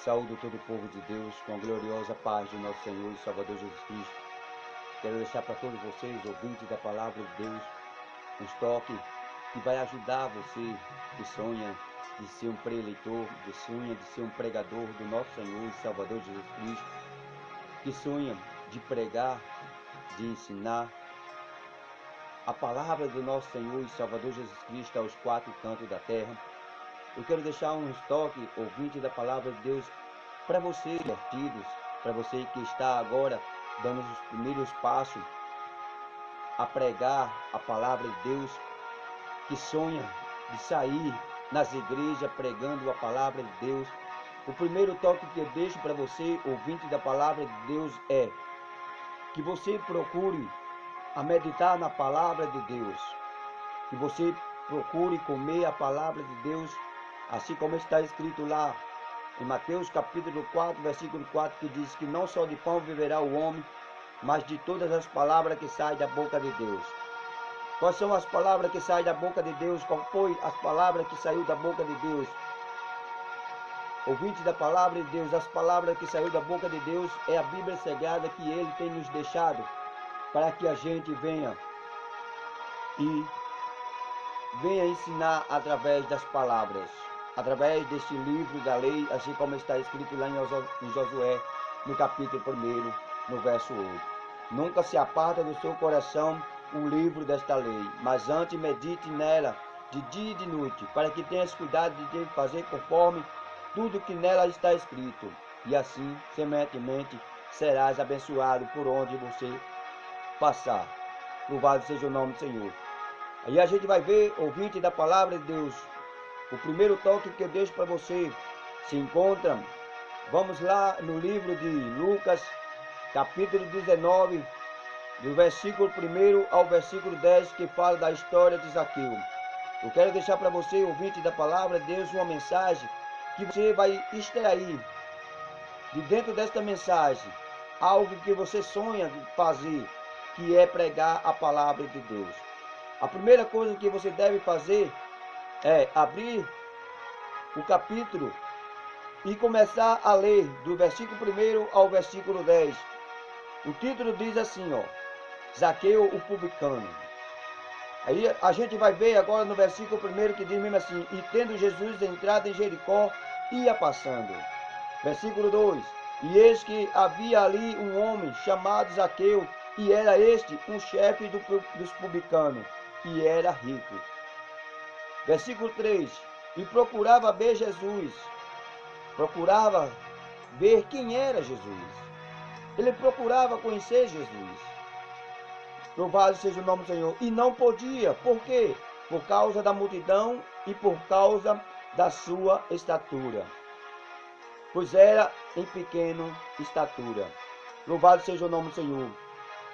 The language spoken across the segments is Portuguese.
Saúdo todo o povo de Deus com a gloriosa paz de nosso Senhor e Salvador Jesus Cristo. Quero deixar para todos vocês, ouvintes da palavra de Deus, um toque que vai ajudar você que sonha de ser um preleitor, que sonha de ser um pregador do nosso Senhor e Salvador Jesus Cristo, que sonha de pregar, de ensinar a palavra do nosso Senhor e Salvador Jesus Cristo aos quatro cantos da terra. Eu quero deixar um toque, ouvinte da palavra de Deus, para você, divertidos, para você que está agora dando os primeiros passos a pregar a palavra de Deus, que sonha de sair nas igrejas pregando a palavra de Deus. O primeiro toque que eu deixo para você, ouvinte da palavra de Deus, é que você procure a meditar na palavra de Deus, que você procure comer a palavra de Deus, assim como está escrito lá em Mateus capítulo 4, versículo 4, que diz que não só de pão viverá o homem, mas de todas as palavras que saem da boca de Deus. Quais são as palavras que saem da boca de Deus? Qual foi as palavras que saiu da boca de Deus? Ouvinte da palavra de Deus, as palavras que saiu da boca de Deus é a Bíblia Sagrada que Ele tem nos deixado para que a gente venha ensinar através das palavras, através deste livro da lei, assim como está escrito lá em Josué, no capítulo 1, no verso 8. Nunca se aparta do seu coração o livro desta lei, mas antes medite nela de dia e de noite, para que tenhas cuidado de fazer conforme tudo que nela está escrito, e assim, semelhantemente, serás abençoado por onde você passar. Louvado seja o nome do Senhor. Aí a gente vai ver, ouvinte da palavra de Deus, o primeiro toque que eu deixo para você se encontra, vamos lá no livro de Lucas, capítulo 19, do versículo 1 ao versículo 10, que fala da história de Zaqueu. Eu quero deixar para você, ouvinte da palavra de Deus, uma mensagem que você vai extrair de dentro desta mensagem algo que você sonha fazer, que é pregar a palavra de Deus. A primeira coisa que você deve fazer é abrir o capítulo e começar a ler do versículo 1 ao versículo 10. O título diz assim, ó: Zaqueu o publicano. Aí a gente vai ver agora no versículo 1 que diz mesmo assim: e tendo Jesus entrado em Jericó, ia passando. Versículo 2: e eis que havia ali um homem chamado Zaqueu, e era este um chefe dos publicanos, que era rico. Versículo 3: e procurava ver Jesus, procurava ver quem era Jesus. Ele procurava conhecer Jesus. Louvado seja o nome do Senhor. E não podia. Por quê? Por causa da multidão e por causa da sua estatura, pois era em pequena estatura. Louvado seja o nome do Senhor.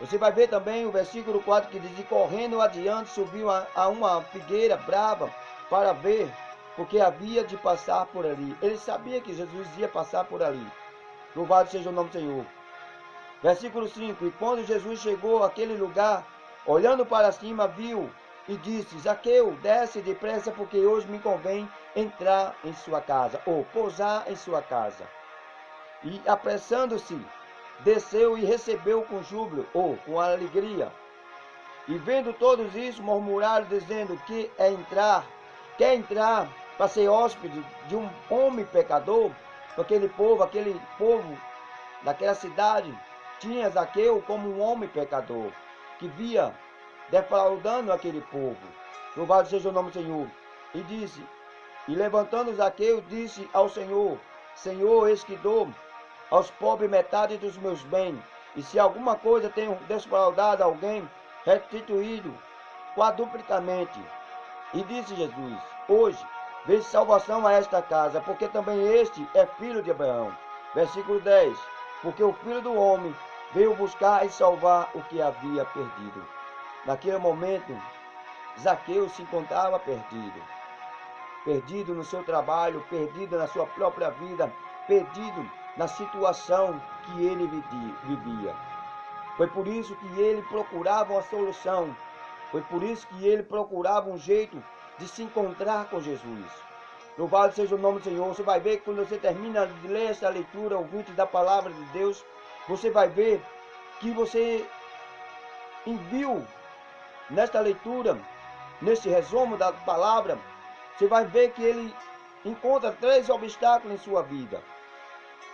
Você vai ver também o versículo 4 que diz: e correndo adiante subiu a uma figueira brava para ver, porque havia de passar por ali. Ele sabia que Jesus ia passar por ali. Louvado seja o nome do Senhor. Versículo 5: e quando Jesus chegou àquele lugar, olhando para cima, viu e disse: Zaqueu, desce depressa, porque hoje me convém entrar em sua casa, ou pousar em sua casa. E apressando-se, desceu e recebeu com júbilo, ou com alegria. E vendo todos isso, murmuraram, dizendo: que quer entrar para ser hóspede de um homem pecador? Aquele povo daquela cidade tinha Zaqueu como um homem pecador, que via defraudando aquele povo. Louvado seja o nome do Senhor. E disse, e levantando Zaqueu, disse ao Senhor: Senhor, eis que dou aos pobres metade dos meus bens, e se alguma coisa tenho defraudado alguém, restituído quadruplicamente. E disse Jesus: hoje vejo salvação a esta casa, porque também este é filho de Abraão. Versículo 10: porque o Filho do Homem veio buscar e salvar o que havia perdido. Naquele momento, Zaqueu se encontrava perdido. Perdido no seu trabalho, perdido na sua própria vida, perdido na situação que ele vivia. Foi por isso que ele procurava uma solução. Foi por isso que ele procurava um jeito de se encontrar com Jesus. Louvado seja o nome do Senhor. Você vai ver que quando você termina de ler essa leitura, ouvinte da palavra de Deus, você vai ver que você viu nesta leitura, nesse resumo da palavra, você vai ver que ele encontra 3 obstáculos em sua vida.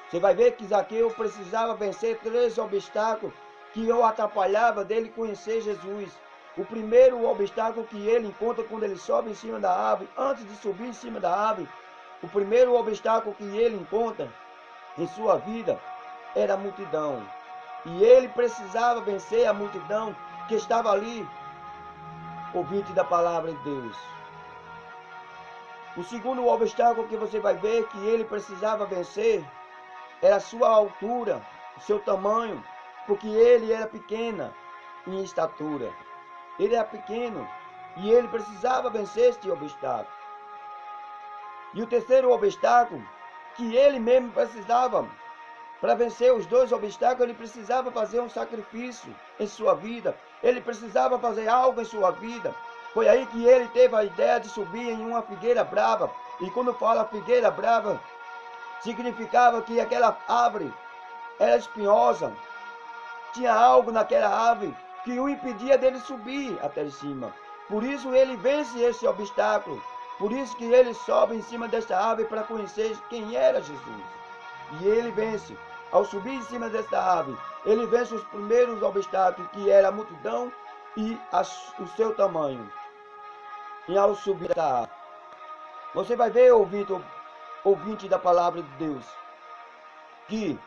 Você vai ver que Zaqueu precisava vencer 3 obstáculos que o atrapalhava dele conhecer Jesus. O primeiro obstáculo que ele encontra quando ele sobe em cima da árvore, antes de subir em cima da árvore, o primeiro obstáculo que ele encontra em sua vida era a multidão. E ele precisava vencer a multidão que estava ali, ouvinte da palavra de Deus. O segundo obstáculo que você vai ver que ele precisava vencer era a sua altura, o seu tamanho, porque ele era pequeno em estatura. Ele era pequeno e ele precisava vencer este obstáculo. E o terceiro obstáculo, que ele mesmo precisava, para vencer os 2 obstáculos, ele precisava fazer um sacrifício em sua vida. Ele precisava fazer algo em sua vida. Foi aí que ele teve a ideia de subir em uma figueira brava. E quando fala figueira brava, significava que aquela árvore era espinhosa. Tinha algo naquela árvore que o impedia dele subir até cima. Por isso ele vence esse obstáculo. Por isso que ele sobe em cima desta árvore para conhecer quem era Jesus. E ele vence. Ao subir em cima desta árvore, ele vence os primeiros obstáculos, que era a multidão e o seu tamanho. E ao subir esta árvore, você vai ver, ouvinte da palavra de Deus, que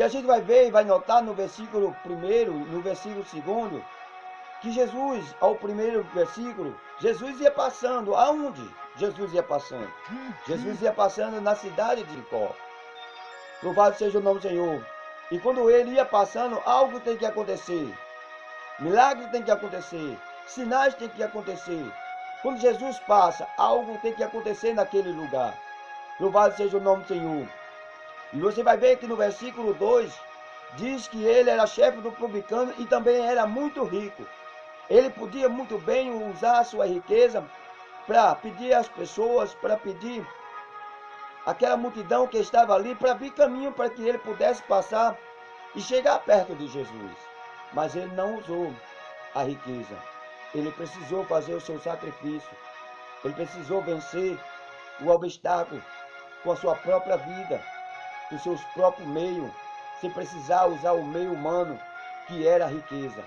a gente vai ver e vai notar no versículo 1, no versículo 2, que Jesus, ao primeiro versículo, Jesus ia passando. Aonde Jesus ia passando? Jesus ia passando na cidade de Jericó. Louvado seja o nome do Senhor. E quando ele ia passando, algo tem que acontecer. Milagre tem que acontecer. Sinais tem que acontecer. Quando Jesus passa, algo tem que acontecer naquele lugar. Louvado seja o nome do Senhor. E você vai ver que no versículo 2, diz que ele era chefe do publicano e também era muito rico. Ele podia muito bem usar a sua riqueza para pedir às pessoas, para pedir aquela multidão que estava ali, para abrir caminho para que ele pudesse passar e chegar perto de Jesus. Mas ele não usou a riqueza. Ele precisou fazer o seu sacrifício. Ele precisou vencer o obstáculo com a sua própria vida, com os seus próprios meios, sem precisar usar o meio humano, que era a riqueza.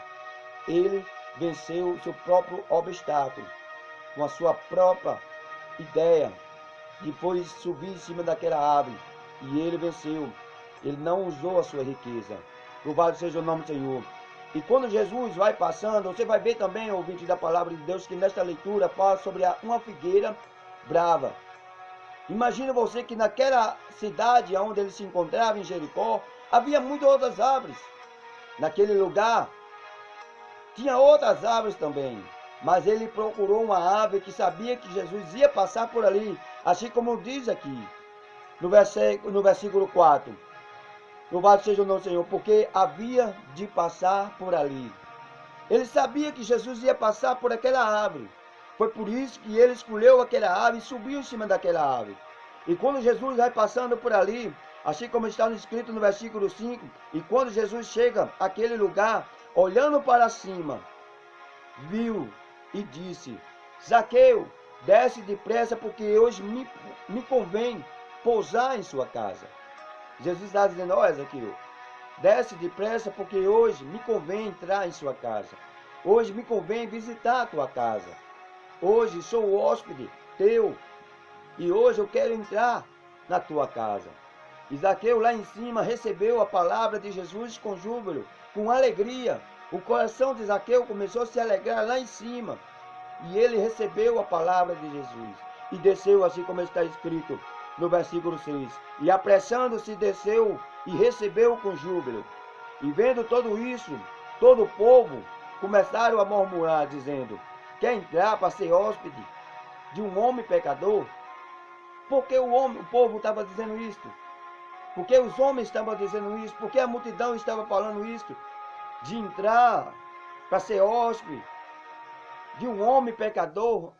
Ele venceu o seu próprio obstáculo, com a sua própria ideia, depois subir em cima daquela árvore, e ele venceu. Ele não usou a sua riqueza. Louvado seja o nome do Senhor. E quando Jesus vai passando, você vai ver também, ouvinte da palavra de Deus, que nesta leitura fala sobre uma figueira brava. Imagina você que naquela cidade onde ele se encontrava, em Jericó, havia muitas outras árvores. Naquele lugar, tinha outras árvores também. Mas ele procurou uma árvore que sabia que Jesus ia passar por ali. Assim como diz aqui, no versículo 4. Louvado seja o nome do Senhor, porque havia de passar por ali. Ele sabia que Jesus ia passar por aquela árvore. Foi por isso que ele escolheu aquela árvore e subiu em cima daquela árvore. E quando Jesus vai passando por ali, assim como está escrito no versículo 5, e quando Jesus chega àquele lugar, olhando para cima, viu e disse: Zaqueu, desce depressa, porque hoje me convém pousar em sua casa. Jesus está dizendo: olha, Zaqueu, desce depressa, porque hoje me convém entrar em sua casa. Hoje me convém visitar a tua casa. Hoje sou o hóspede teu e hoje eu quero entrar na tua casa. E Zaqueu lá em cima recebeu a palavra de Jesus com júbilo, com alegria. O coração de Zaqueu começou a se alegrar lá em cima. E ele recebeu a palavra de Jesus. E desceu assim como está escrito no versículo 6. E apressando-se desceu e recebeu com júbilo. E vendo tudo isso, todo o povo começaram a murmurar, dizendo: quer entrar para ser hóspede de um homem pecador? Porque o povo estava dizendo isto? Porque os homens estavam dizendo isso? Porque a multidão estava falando isto? De entrar para ser hóspede de um homem pecador?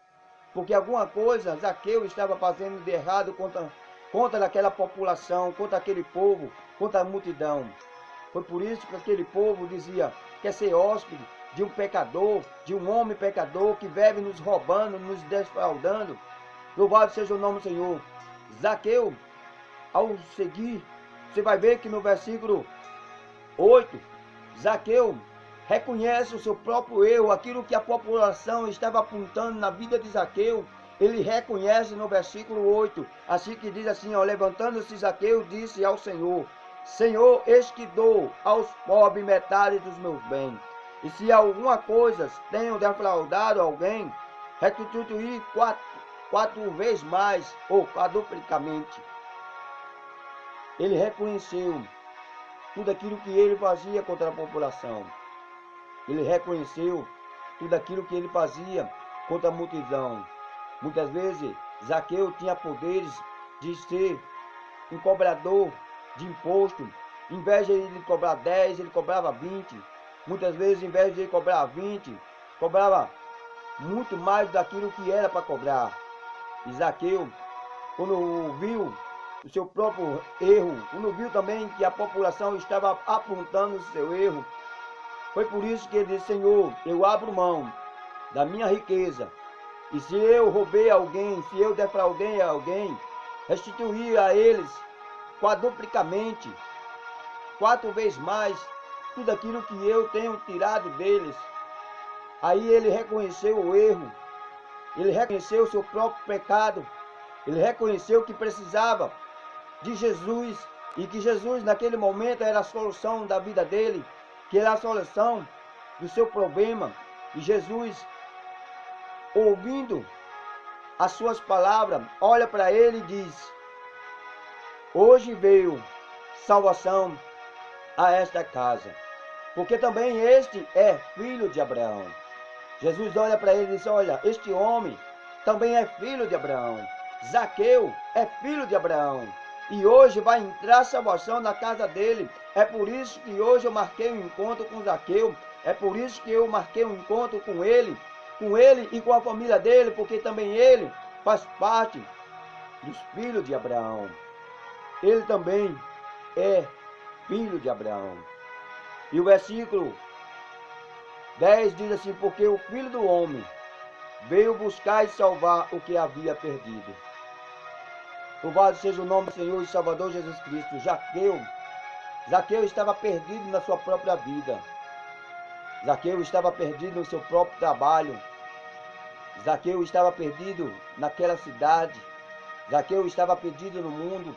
porque alguma coisa Zaqueu estava fazendo de errado contra aquela população, contra aquele povo, contra a multidão. Foi por isso que aquele povo dizia: quer ser hóspede de um pecador, de um homem pecador que vive nos roubando, nos defraudando. Louvado seja o nome do Senhor. Zaqueu, ao seguir, você vai ver que no versículo 8, Zaqueu reconhece o seu próprio erro, aquilo que a população estava apontando na vida de Zaqueu. Ele reconhece no versículo 8, assim que diz assim, ó, levantando-se Zaqueu, disse ao Senhor: Senhor, eis que dou aos pobres metade dos meus bens. E se alguma coisa tenho defraudado alguém, restituir quatro vezes mais, ou quadruplicamente. Ele reconheceu tudo aquilo que ele fazia contra a população. Ele reconheceu tudo aquilo que ele fazia contra a multidão. Muitas vezes, Zaqueu tinha poderes de ser um cobrador de imposto. Em vez de ele cobrar 10, ele cobrava 20. Muitas vezes, em vez de ele cobrar 20, cobrava muito mais daquilo que era para cobrar. E Zaqueu, quando viu o seu próprio erro, quando viu também que a população estava apontando o seu erro, foi por isso que ele disse: Senhor, eu abro mão da minha riqueza, e se eu roubei alguém, se eu defraudei alguém, restituir a eles quadruplicamente, 4 vezes mais, tudo aquilo que eu tenho tirado deles. Aí ele reconheceu o erro, ele reconheceu o seu próprio pecado, ele reconheceu que precisava de Jesus, e que Jesus naquele momento era a solução da vida dele, que era a solução do seu problema. E Jesus, ouvindo as suas palavras, olha para ele e diz: hoje veio salvação a esta casa, porque também este é filho de Abraão. Jesus olha para ele e diz: olha, este homem também é filho de Abraão. Zaqueu é filho de Abraão. E hoje vai entrar salvação na casa dele. É por isso que hoje eu marquei um encontro com Zaqueu. É por isso que eu marquei um encontro com ele e com a família dele, porque também ele faz parte dos filhos de Abraão. Ele também é filho de Abraão. E o versículo 10 diz assim: porque o Filho do Homem veio buscar e salvar o que havia perdido. Louvado seja o nome do Senhor e Salvador Jesus Cristo. Zaqueu estava perdido na sua própria vida. Zaqueu estava perdido no seu próprio trabalho. Zaqueu estava perdido naquela cidade. Zaqueu estava perdido no mundo.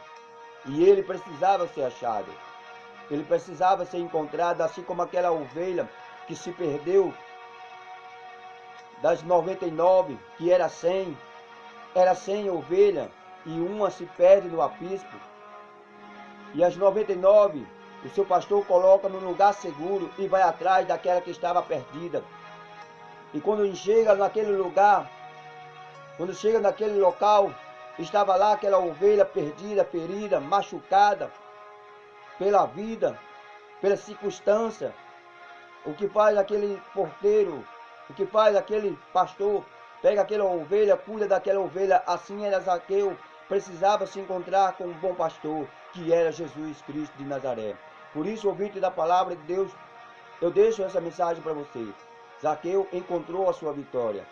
E ele precisava ser achado. Ele precisava ser encontrado, assim como aquela ovelha que se perdeu das 99, que era 100 ovelhas, e uma se perde no aprisco. E as 99, o seu pastor coloca num lugar seguro e vai atrás daquela que estava perdida. E quando chega naquele lugar, quando chega naquele local, estava lá aquela ovelha perdida, ferida, machucada pela vida, pela circunstância. O que faz aquele porteiro, o que faz aquele pastor? Pega aquela ovelha, cuida daquela ovelha. Assim era Zaqueu, precisava se encontrar com um bom pastor, que era Jesus Cristo de Nazaré. Por isso, ouvinte da palavra de Deus, eu deixo essa mensagem para você. Zaqueu encontrou a sua vitória.